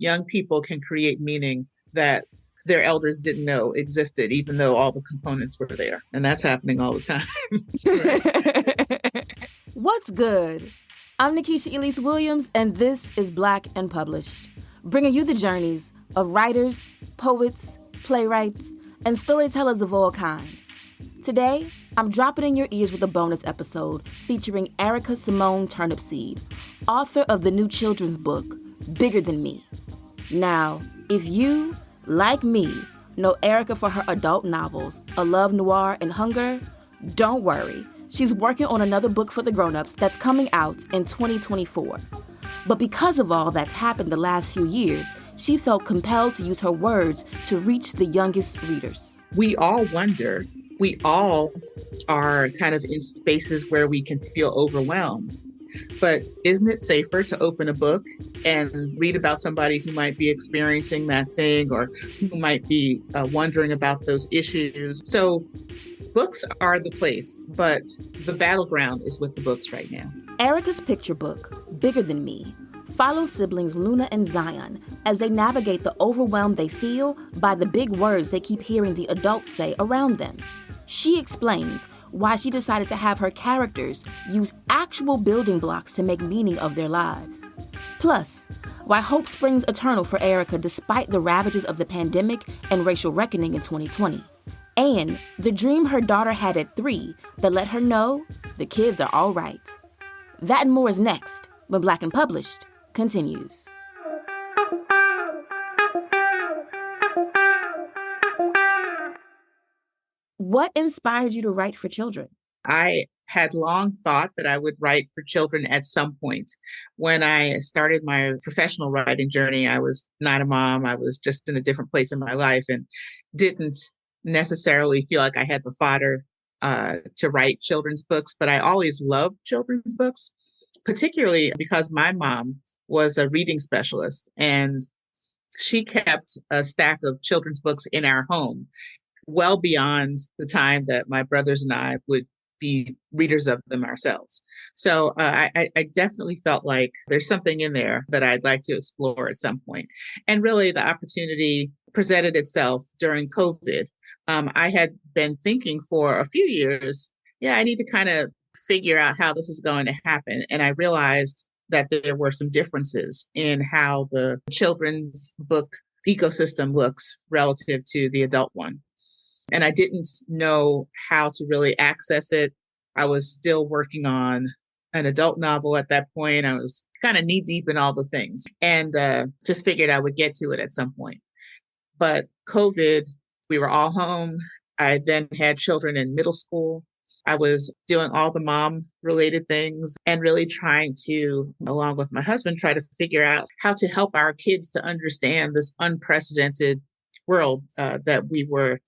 young people can create meaning that their elders didn't know existed, even though all the components were there. And that's happening all the time. Right. What's good? I'm Nikesha Elise Williams, and this is Black and Published, bringing you the journeys of writers, poets, playwrights, and storytellers of all kinds. Today, I'm dropping in your ears with a bonus episode featuring Erica Simone Turnipseed, author of the new children's book, Bigger Than Me. Now, if you, like me, know Erica for her adult novels, A Love Noir and Hunger, don't worry. She's working on another book for the grown-ups that's coming out in 2024. But because of all that's happened the last few years, she felt compelled to use her words to reach the youngest readers. We all wonder, we all are kind of in spaces where we can feel overwhelmed. But isn't it safer to open a book and read about somebody who might be experiencing that thing or who might be wondering about those issues? So books are the place, but the battleground is with the books right now. Erica's picture book, Bigger Than Me, follows siblings Luna and Zion as they navigate the overwhelm they feel by the big words they keep hearing the adults say around them. She explains why she decided to have her characters use actual building blocks to make meaning of their lives. Plus, why hope springs eternal for Erica despite the ravages of the pandemic and racial reckoning in 2020. And the dream her daughter had at 3 that let her know the kids are all right. That and more is next when Black and Published continues. What inspired you to write for children? I had long thought that I would write for children at some point. When I started my professional writing journey, I was not a mom. I was just in a different place in my life and didn't necessarily feel like I had the fodder to write children's books, but I always loved children's books, particularly because my mom was a reading specialist and she kept a stack of children's books in our home well beyond the time that my brothers and I would be readers of them ourselves. So I definitely felt like there's something in there that I'd like to explore at some point. And really the opportunity presented itself during COVID. I had been thinking for a few years, I need to kind of figure out how this is going to happen. And I realized that there were some differences in how the children's book ecosystem looks relative to the adult one. And I didn't know how to really access it. I was still working on an adult novel at that point. I was kind of knee deep in all the things and just figured I would get to it at some point. But COVID, we were all home. I then had children in middle school. I was doing all the mom related things and really trying to, along with my husband, try to figure out how to help our kids to understand this unprecedented world that we were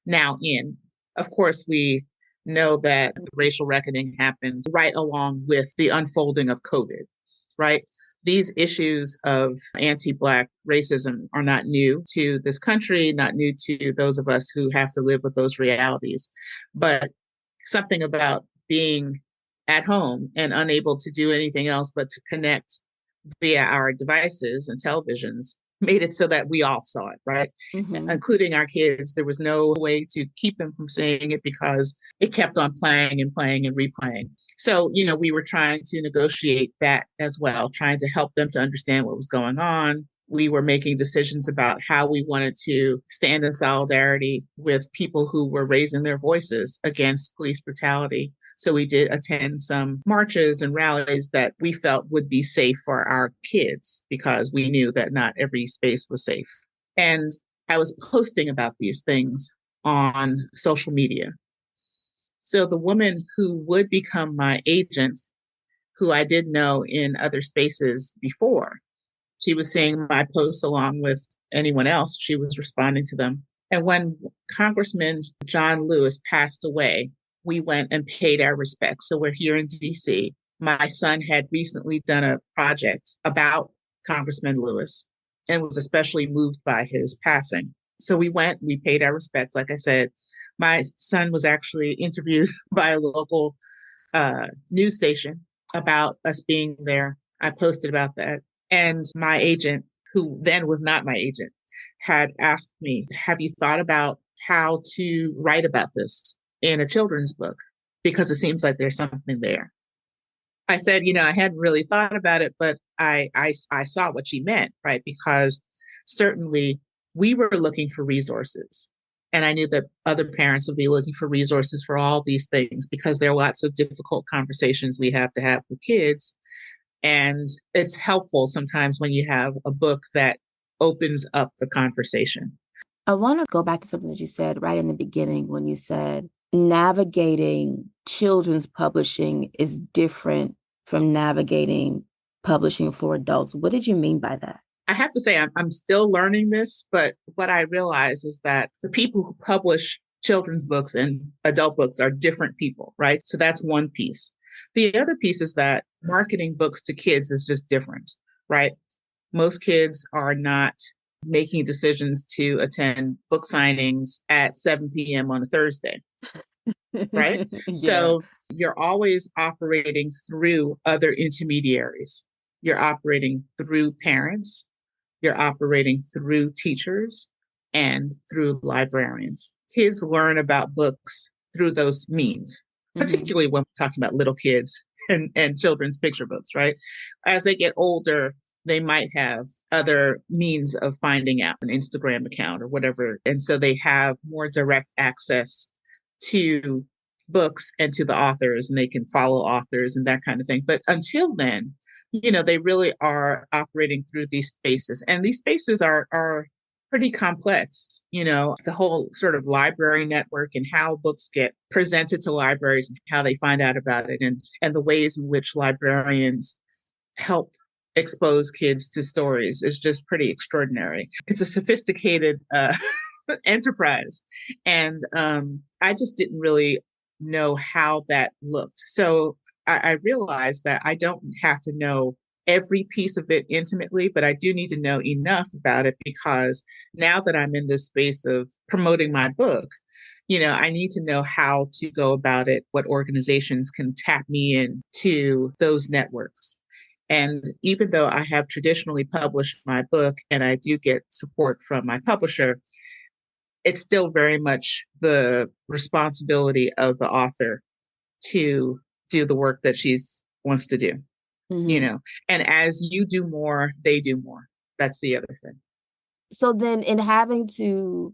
now in. Of course, we know that the racial reckoning happened right along with the unfolding of COVID, right? These issues of anti-Black racism are not new to this country, not new to those of us who have to live with those realities. But something about being at home and unable to do anything else but to connect via our devices and televisions made it so that we all saw it, right? Mm-hmm. Including our kids. There was no way to keep them from seeing it because it kept on playing and playing and replaying. So, we were trying to negotiate that as well, trying to help them to understand what was going on. We were making decisions about how we wanted to stand in solidarity with people who were raising their voices against police brutality. So we did attend some marches and rallies that we felt would be safe for our kids because we knew that not every space was safe. And I was posting about these things on social media. So the woman who would become my agent, who I did know in other spaces before, she was seeing my posts along with anyone else. She was responding to them. And when Congressman John Lewis passed away, we went and paid our respects. So we're here in DC. My son had recently done a project about Congressman Lewis and was especially moved by his passing. So we went, we paid our respects. Like I said, my son was actually interviewed by a local news station about us being there. I posted about that. And my agent, who then was not my agent, had asked me, have you thought about how to write about this in a children's book? Because it seems like there's something there. I said, I hadn't really thought about it, but I saw what she meant, right? Because certainly we were looking for resources. And I knew that other parents would be looking for resources for all these things because there are lots of difficult conversations we have to have with kids. And it's helpful sometimes when you have a book that opens up the conversation. I want to go back to something that you said right in the beginning when you said navigating children's publishing is different from navigating publishing for adults. What did you mean by that? I have to say, I'm still learning this, but what I realize is that the people who publish children's books and adult books are different people, right? So that's one piece. The other piece is that marketing books to kids is just different, right? Most kids are not making decisions to attend book signings at 7 p.m. on a Thursday, right? Yeah. So you're always operating through other intermediaries. You're operating through parents. You're operating through teachers and through librarians. Kids learn about books through those means, particularly when we're talking about little kids and children's picture books, right? As they get older, they might have other means of finding out an Instagram account or whatever. And so they have more direct access to books and to the authors, and they can follow authors and that kind of thing. But until then, they really are operating through these spaces. And these spaces are pretty complex, the whole sort of library network and how books get presented to libraries and how they find out about it and the ways in which librarians help expose kids to stories is just pretty extraordinary. It's a sophisticated enterprise. And I just didn't really know how that looked. So I realized that I don't have to know every piece of it intimately, but I do need to know enough about it because now that I'm in this space of promoting my book, I need to know how to go about it, what organizations can tap me into those networks. And even though I have traditionally published my book and I do get support from my publisher, it's still very much the responsibility of the author to do the work that she's wants to do, and as you do more, they do more. That's the other thing. So then in having to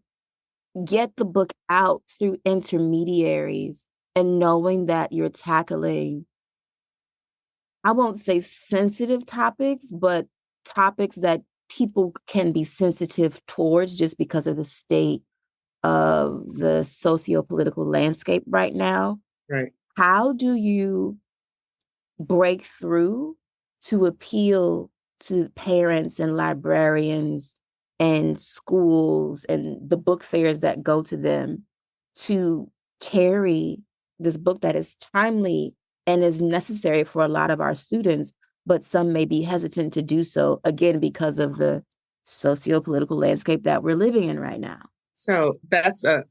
get the book out through intermediaries and knowing that you're tackling, I won't say sensitive topics, but topics that people can be sensitive towards just because of the state of the sociopolitical landscape right now. Right. How do you break through to appeal to parents and librarians and schools and the book fairs that go to them to carry this book that is timely and is necessary for a lot of our students, but some may be hesitant to do so, again, because of the sociopolitical landscape that we're living in right now? So that's a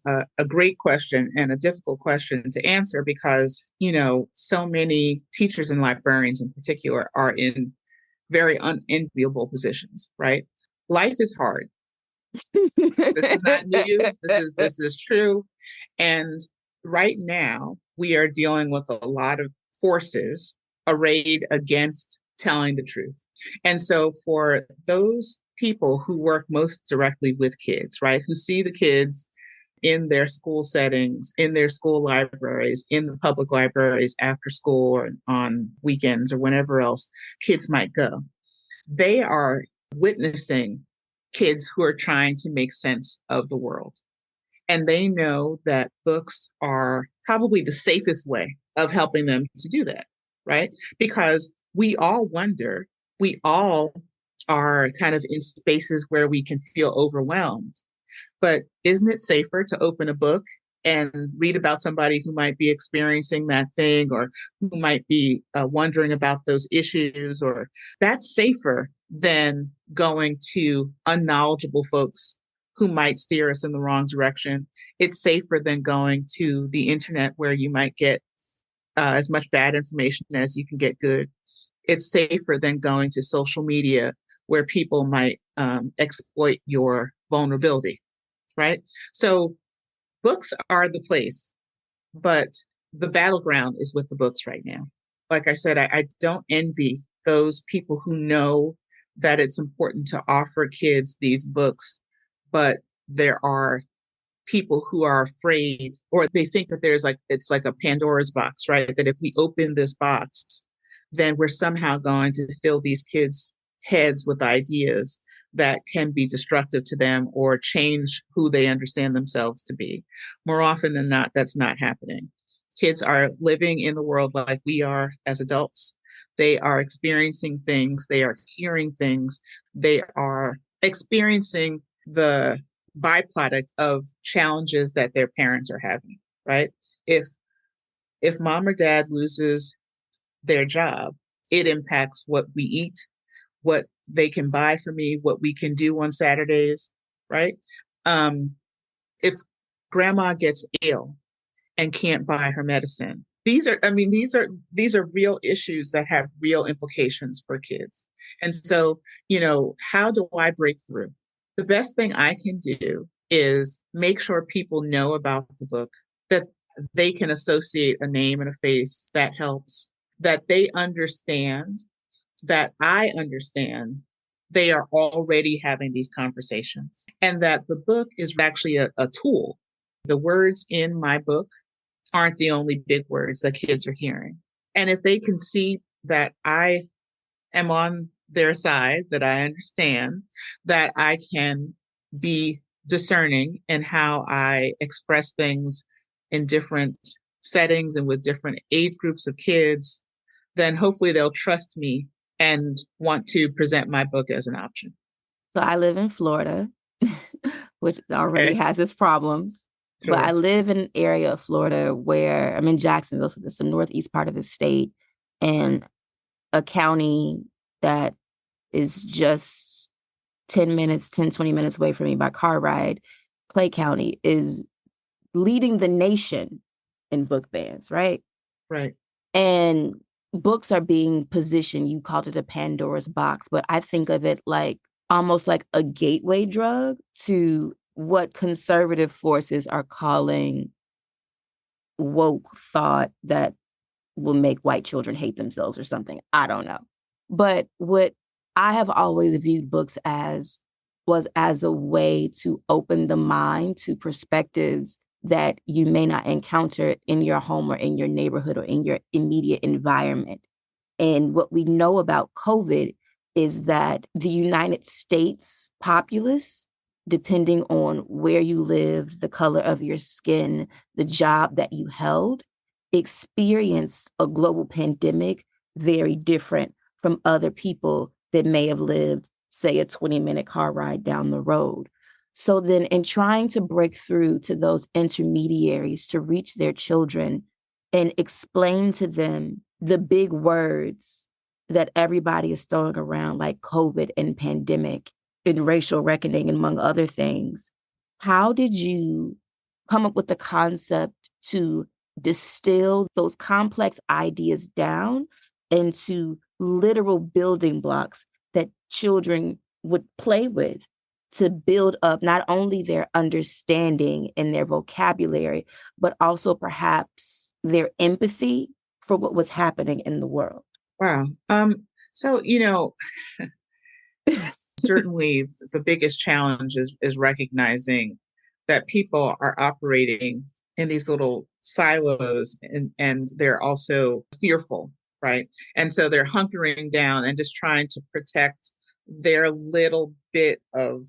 great question and a difficult question to answer because, so many teachers and librarians in particular are in very unenviable positions, right? Life is hard. This is not new. This is true. And right now we are dealing with a lot of forces arrayed against telling the truth. And so for those people who work most directly with kids, right, who see the kids in their school settings, in their school libraries, in the public libraries after school or on weekends or whenever else kids might go, they are witnessing kids who are trying to make sense of the world. And they know that books are probably the safest way of helping them to do that, right? Because we all wonder, we all are kind of in spaces where we can feel overwhelmed. But isn't it safer to open a book and read about somebody who might be experiencing that thing or who might be wondering about those issues? Or that's safer than going to unknowledgeable folks who might steer us in the wrong direction. It's safer than going to the internet where you might get as much bad information as you can get good. It's safer than going to social media where people might exploit your vulnerability, right? So books are the place, but the battleground is with the books right now. Like I said, I don't envy those people who know that it's important to offer kids these books, but there are people who are afraid, or they think that there's like, it's like a Pandora's box, right? That if we open this box, then we're somehow going to fill these kids' heads with ideas that can be destructive to them or change who they understand themselves to be. More often than not, that's not happening. Kids are living in the world like we are as adults. They are experiencing things, they are hearing things, they are experiencing the byproduct of challenges that their parents are having, right? If if mom or dad loses their job, it impacts what we eat, what they can buy for me, what we can do on Saturdays, right? Um, if grandma gets ill and can't buy her medicine, these are, I mean, these are real issues that have real implications for kids. And so, how do I break through? The best thing I can do is make sure people know about the book, that they can associate a name and a face that helps, that they understand, that I understand they are already having these conversations, and that the book is actually a tool. The words in my book aren't the only big words that kids are hearing. And if they can see that I am on their side, that I understand, that I can be discerning in how I express things in different settings and with different age groups of kids, then hopefully they'll trust me and want to present my book as an option. So I live in Florida, which already Okay, has its problems. But I sure. live in an area of Florida where I'm in Jacksonville, so it's the northeast part of the state, and a county that is just 20 minutes away from me by car ride. Clay County is leading the nation in book bans, right? Right. And books are being positioned, you called it a Pandora's box, but I think of it like almost like a gateway drug to what conservative forces are calling woke thought that will make white children hate themselves or something. I don't know. But what I have always viewed books as was as a way to open the mind to perspectives that you may not encounter in your home or in your neighborhood or in your immediate environment. And what we know about COVID is that the United States populace, depending on where you lived, the color of your skin, the job that you held, experienced a global pandemic very different from other people that may have lived, say, a 20-minute car ride down the road. So then in trying to break through to those intermediaries to reach their children and explain to them the big words that everybody is throwing around, like COVID and pandemic and racial reckoning, among other things, how did you come up with the concept to distill those complex ideas down into literal building blocks that children would play with to build up not only their understanding and their vocabulary, but also perhaps their empathy for what was happening in the world? Wow. So, certainly the biggest challenge is recognizing that people are operating in these little silos, and they're also fearful, right? And so they're hunkering down and just trying to protect their little bit of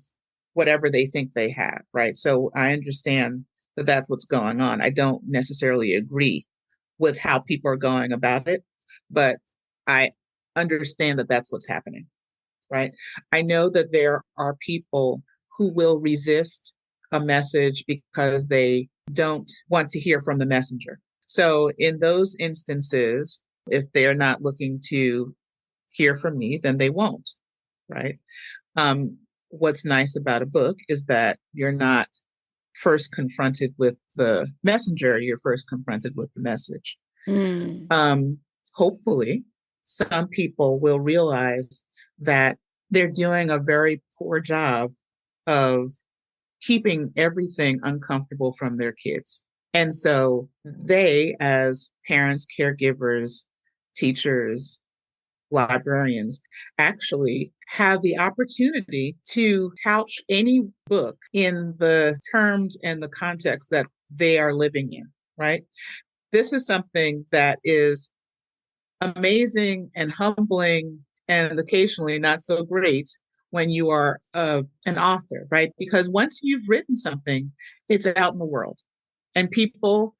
whatever they think they have, right? So I understand that that's what's going on. I don't necessarily agree with how people are going about it, but I understand that that's what's happening, right? I know that there are people who will resist a message because they don't want to hear from the messenger. So, in those instances, if they're not looking to hear from me, then they won't, right? What's nice about a book is that you're not first confronted with the messenger, you're first confronted with the message. Mm. Hopefully, some people will realize that they're doing a very poor job of keeping everything uncomfortable from their kids. And so they, as parents, caregivers, teachers, librarians, actually have the opportunity to couch any book in the terms and the context that they are living in, right? This is something that is amazing and humbling and occasionally not so great when you are an author, right? Because once you've written something, it's out in the world and people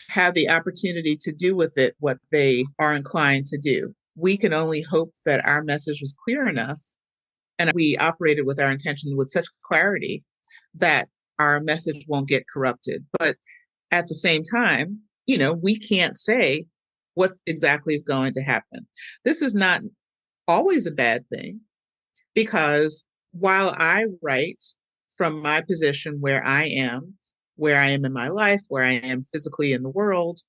have the opportunity to do with it what they are inclined to do. We can only hope that our message was clear enough and we operated with our intention with such clarity that our message won't get corrupted. But at the same time, we can't say what exactly is going to happen. This is not always a bad thing because while I write from my position where I am in my life, where I am physically in the world,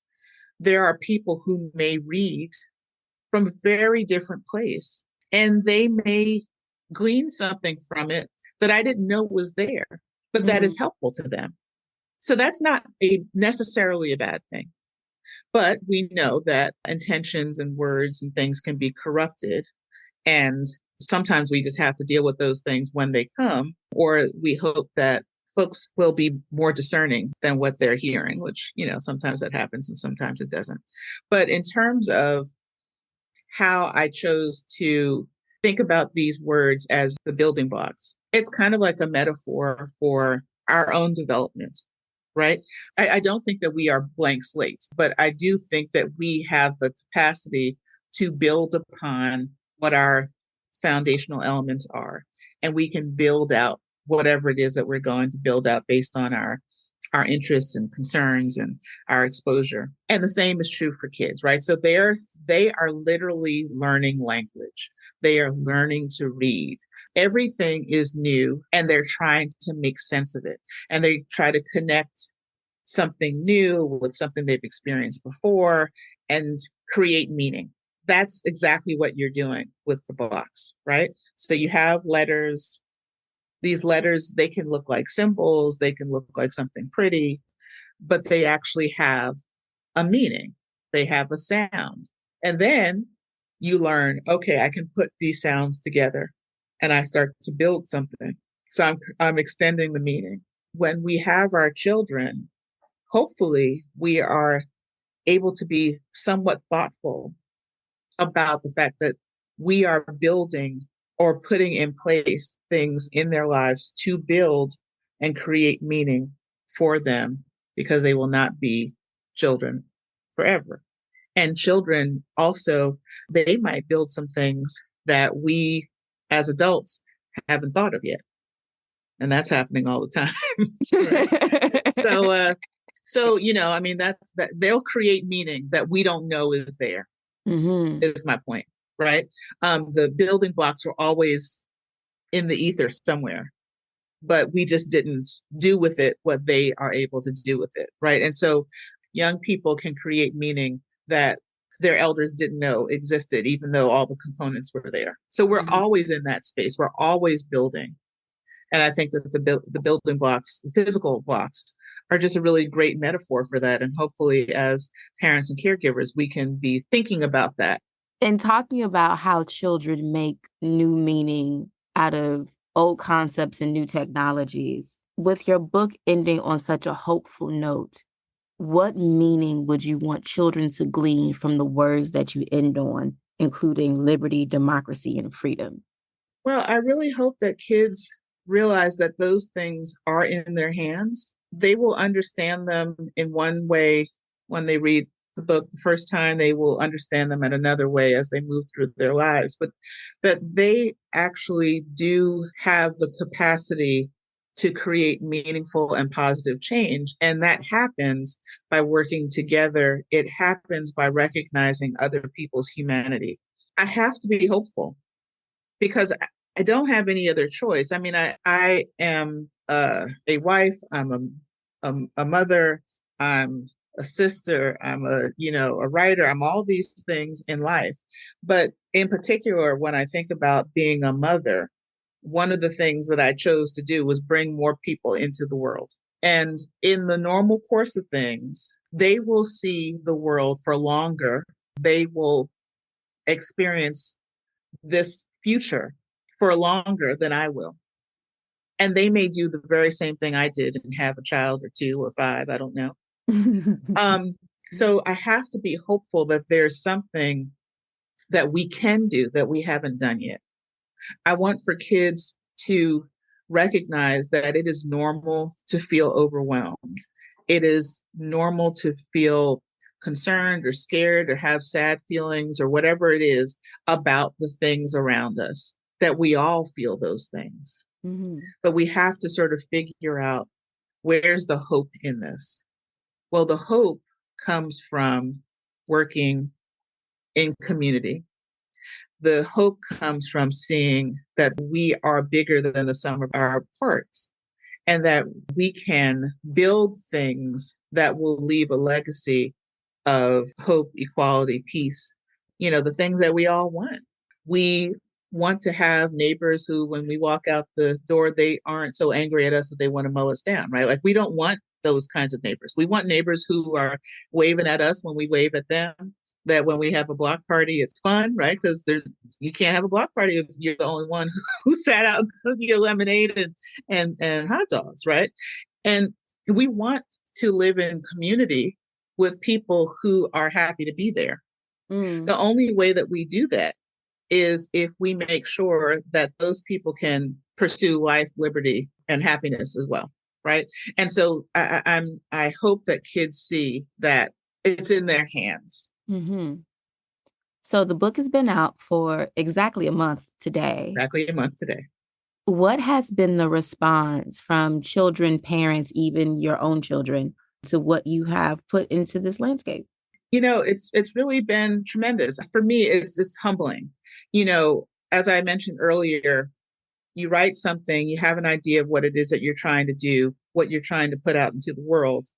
there are people who may read from a very different place and they may glean something from it that I didn't know was there, but that is helpful to them. So that's not necessarily a bad thing. But we know that intentions and words and things can be corrupted. And sometimes we just have to deal with those things when they come, or we hope that folks will be more discerning than what they're hearing, which, sometimes that happens and sometimes it doesn't. But in terms of how I chose to think about these words as the building blocks, it's kind of like a metaphor for our own development, right? I don't think that we are blank slates, but I do think that we have the capacity to build upon what our foundational elements are. And we can build out whatever it is that we're going to build out based on our interests and concerns and our exposure. And the same is true for kids, right? So they are literally learning language. They are learning to read. Everything is new and they're trying to make sense of it. And they try to connect something new with something they've experienced before and create meaning. That's exactly what you're doing with the blocks, right? So you have letters. These letters, they can look like symbols, they can look like something pretty, but they actually have a meaning. They have a sound. And then you learn, okay, I can put these sounds together and I start to build something. So I'm extending the meaning. When we have our children, hopefully we are able to be somewhat thoughtful about the fact that we are building or putting in place things in their lives to build and create meaning for them because they will not be children forever. And children also, they might build some things that we as adults haven't thought of yet. And that's happening all the time. Right? I mean, that they'll create meaning that we don't know is there. Is my point, right? The building blocks were always in the ether somewhere, but we just didn't do with it what they are able to do with it, right? And so young people can create meaning that their elders didn't know existed, even though all the components were there. So we're always in that space. We're always building. And I think that the building blocks, the physical blocks, are just a really great metaphor for that. And hopefully, as parents and caregivers, we can be thinking about that. And talking about how children make new meaning out of old concepts and new technologies, with your book ending on such a hopeful note, what meaning would you want children to glean from the words that you end on, including liberty, democracy, and freedom? Well, I really hope that kids realize that those things are in their hands. They will understand them in one way when they read the book the first time. They will understand them in another way as they move through their lives, but that they actually do have the capacity to create meaningful and positive change. And that happens by working together. It happens by recognizing other people's humanity. I have to be hopeful because I don't have any other choice. I mean, I am a wife. I'm a mother. I'm a sister. I'm a writer. I'm all these things in life. But in particular, when I think about being a mother, one of the things that I chose to do was bring more people into the world. And in the normal course of things, they will see the world for longer. They will experience this future for longer than I will. And they may do the very same thing I did and have a child or two or five, I don't know. Um, so I have to be hopeful that there's something that we can do that we haven't done yet. I want for kids to recognize that it is normal to feel overwhelmed. It is normal to feel concerned or scared or have sad feelings or whatever it is about the things around us, that we all feel those things. Mm-hmm. But we have to sort of figure out, where's the hope in this? Well, the hope comes from working in community. The hope comes from seeing that we are bigger than the sum of our parts and that we can build things that will leave a legacy of hope, equality, peace, the things that we all want. We want to have neighbors who, when we walk out the door, they aren't so angry at us that they want to mow us down, right? Like, we don't want those kinds of neighbors. We want neighbors who are waving at us when we wave at them, that when we have a block party, it's fun, right? Because you can't have a block party if you're the only one who sat out with your lemonade and hot dogs, right? And we want to live in community with people who are happy to be there. The only way that we do that is if we make sure that those people can pursue life, liberty, and happiness as well, right? And so I hope that kids see that it's in their hands. Mm-hmm. So the book has been out for exactly a month today. Exactly a month today. What has been the response from children, parents, even your own children, to what you have put into this landscape? It's really been tremendous. For me, it's humbling. As I mentioned earlier, you write something, you have an idea of what it is that you're trying to do, what you're trying to put out into the world,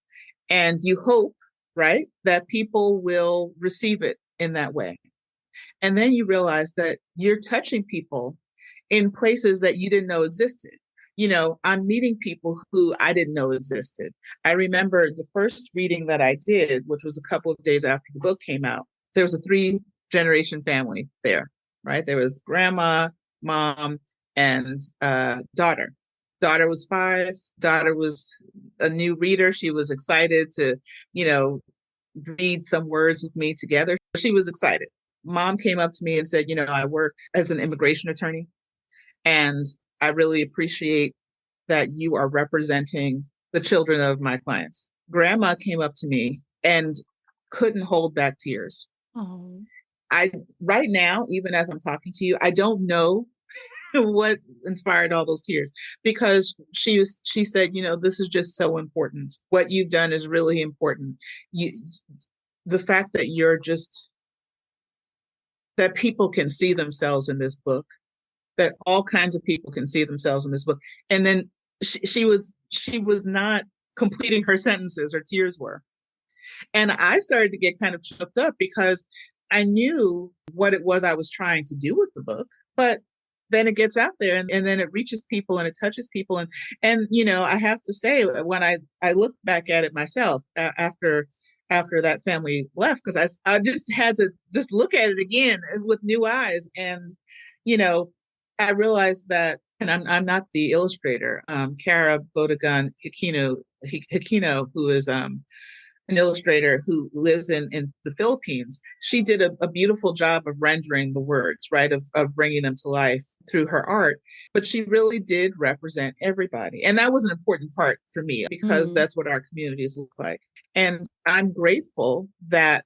and you hope, right, that people will receive it in that way. And then you realize that you're touching people in places that you didn't know existed. I'm meeting people who I didn't know existed. I remember the first reading that I did, which was a couple of days after the book came out. There was a 3-generation family there, right? There was grandma, mom, and daughter. Daughter was 5. Daughter was a new reader. She was excited to, read some words with me together. She was excited. Mom came up to me and said, I work as an immigration attorney, and I really appreciate that you are representing the children of my clients. Grandma came up to me and couldn't hold back tears. Oh. Right now, even as I'm talking to you, I don't know what inspired all those tears, because she said, this is just so important. What you've done is really important. The fact that that people can see themselves in this book, that all kinds of people can see themselves in this book. And then she was not completing her sentences, her tears were. And I started to get kind of choked up because I knew what it was I was trying to do with the book, but then it gets out there and then it reaches people and it touches people. And I have to say, when I look back at it myself after that family left, because I just had to just look at it again with new eyes. And, I realized that, and I'm not the illustrator, Cara Bodegan Hikino, who is an illustrator who lives in the Philippines. She did a beautiful job of rendering the words, right, of bringing them to life through her art. But she really did represent everybody. And that was an important part for me, because that's what our communities look like. And I'm grateful that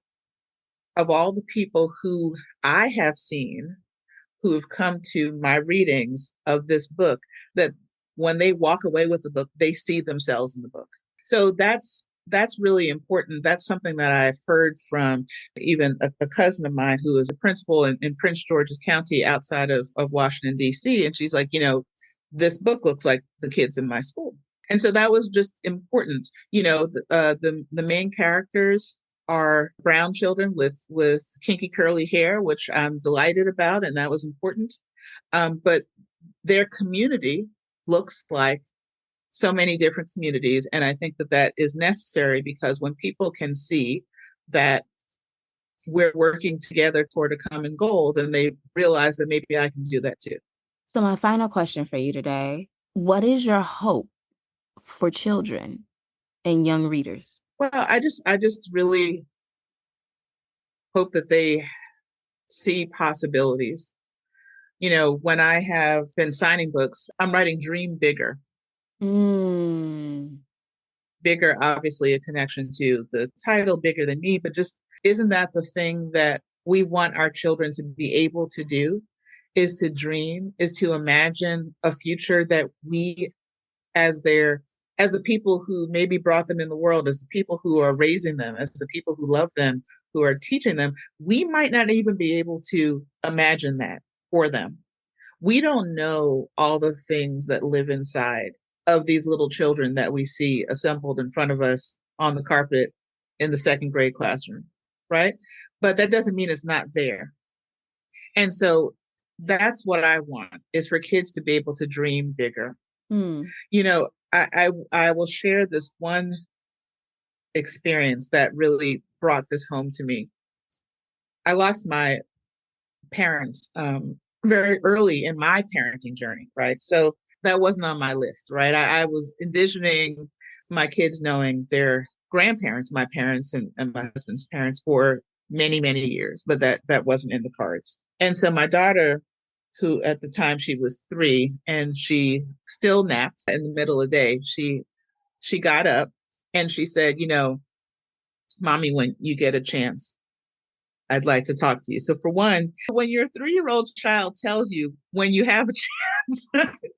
of all the people who I have seen who have come to my readings of this book, that when they walk away with the book, they see themselves in the book. So that's really important. That's something that I've heard from even a cousin of mine who is a principal in Prince George's County outside of Washington, D.C. And she's like, this book looks like the kids in my school. And so that was just important. The main characters, are brown children with kinky curly hair, which I'm delighted about, and that was important. But their community looks like so many different communities, and I think that that is necessary because when people can see that we're working together toward a common goal, then they realize that maybe I can do that too. So my final question for you today, what is your hope for children and young readers? Well, I just really hope that they see possibilities. When I have been signing books, I'm writing dream bigger. Mm. Bigger, obviously, a connection to the title, bigger than me, but just isn't that the thing that we want our children to be able to do? Is to dream, is to imagine a future that we, as as the people who maybe brought them in the world, as the people who are raising them, as the people who love them, who are teaching them, we might not even be able to imagine that for them. We don't know all the things that live inside of these little children that we see assembled in front of us on the carpet in the second grade classroom, right? But that doesn't mean it's not there. And so that's what I want, is for kids to be able to dream bigger. Mm. I will share this one experience that really brought this home to me. I lost my parents very early in my parenting journey, right? So that wasn't on my list, right? I was envisioning my kids knowing their grandparents, my parents and my husband's parents, for many, many years, but that wasn't in the cards. And so my daughter, who at the time she was 3 and she still napped in the middle of the day, she got up and she said, Mommy, when you get a chance, I'd like to talk to you. So for one, when your 3-year-old child tells you when you have a chance,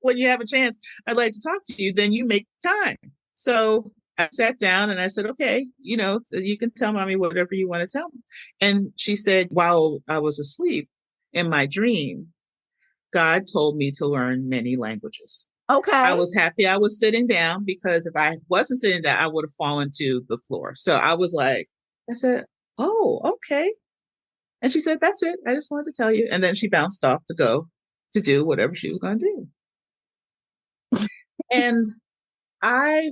when you have a chance, I'd like to talk to you, then you make time. So I sat down and I said, okay, you can tell Mommy whatever you want to tell me. And she said, while I was asleep in my dream, God told me to learn many languages. Okay. I was happy I was sitting down, because if I wasn't sitting down, I would have fallen to the floor. So I said, oh, okay. And she said, that's it. I just wanted to tell you. And then she bounced off to go to do whatever she was going to do. And I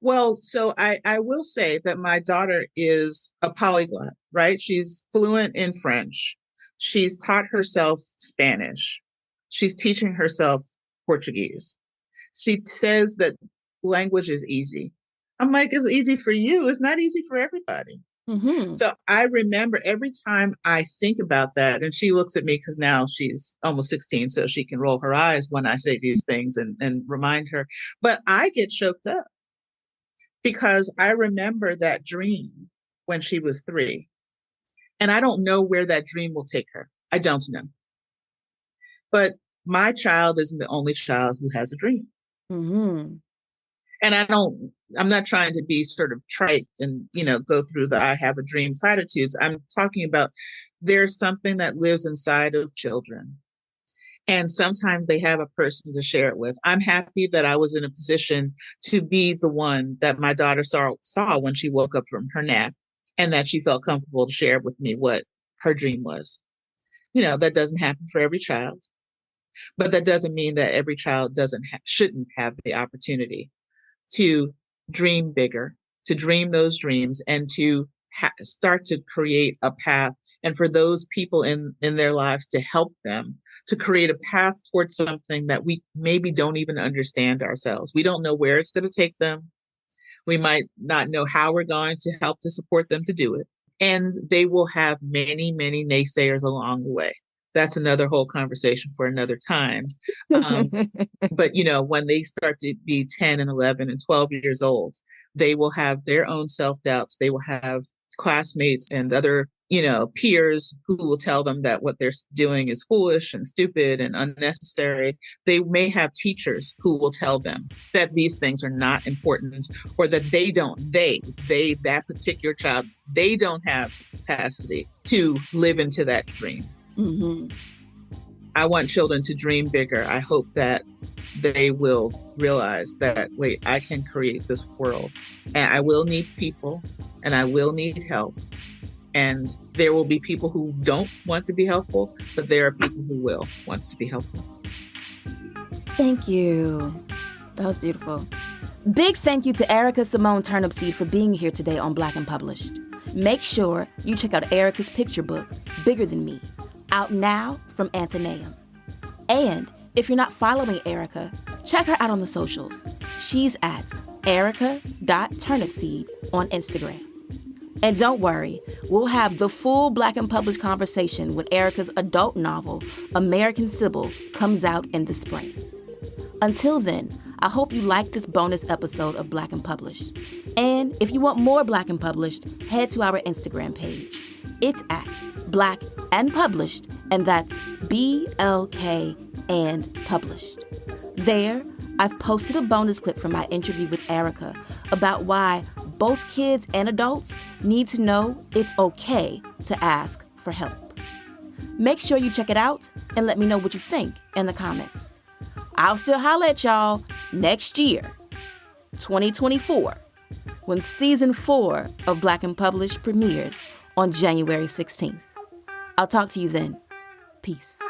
will say that my daughter is a polyglot, right? She's fluent in French. She's taught herself Spanish. She's teaching herself Portuguese. She says that language is easy. I'm like, it's easy for you. It's not easy for everybody. Mm-hmm. So I remember every time I think about that, and she looks at me because now she's almost 16, so she can roll her eyes when I say these things and remind her. But I get choked up because I remember that dream when she was 3. And I don't know where that dream will take her. I don't know. But my child isn't the only child who has a dream. Mm-hmm. And I'm not trying to be sort of trite and, go through the I have a dream platitudes. I'm talking about there's something that lives inside of children. And sometimes they have a person to share it with. I'm happy that I was in a position to be the one that my daughter saw when she woke up from her nap, and that she felt comfortable to share with me what her dream was. That doesn't happen for every child, but that doesn't mean that every child shouldn't have the opportunity to dream bigger, to dream those dreams, and to start to create a path, and for those people in their lives to help them to create a path towards something that we maybe don't even understand ourselves. We don't know where it's going to take them. We might not know how we're going to help to support them to do it. And they will have many, many naysayers along the way. That's another whole conversation for another time. But, when they start to be 10 and 11 and 12 years old, they will have their own self-doubts. They will have classmates and other, peers who will tell them that what they're doing is foolish and stupid and unnecessary. They may have teachers who will tell them that these things are not important, or that that particular child, they don't have capacity to live into that dream. Mm-hmm. I want children to dream bigger. I hope that they will realize that, wait, I can create this world and I will need people and I will need help. And there will be people who don't want to be helpful, but there are people who will want to be helpful. Thank you. That was beautiful. Big thank you to Erica Simone Turnipseed for being here today on Black and Published. Make sure you check out Erica's picture book, Bigger Than Me, out now from Athenaeum. And if you're not following Erica, check her out on the socials. She's at erica.turnipseed on Instagram. And don't worry, we'll have the full Black and Published conversation when Erica's adult novel, American Sybil, comes out in the spring. Until then, I hope you liked this bonus episode of Black and Published. And if you want more Black and Published, head to our Instagram page. It's at Black and Published, and that's BLK and Published. There, I've posted a bonus clip from my interview with Erica about why both kids and adults need to know it's okay to ask for help. Make sure you check it out and let me know what you think in the comments. I'll still holler at y'all next year, 2024, when season 4 of Black and Published premieres on January 16th. I'll talk to you then. Peace.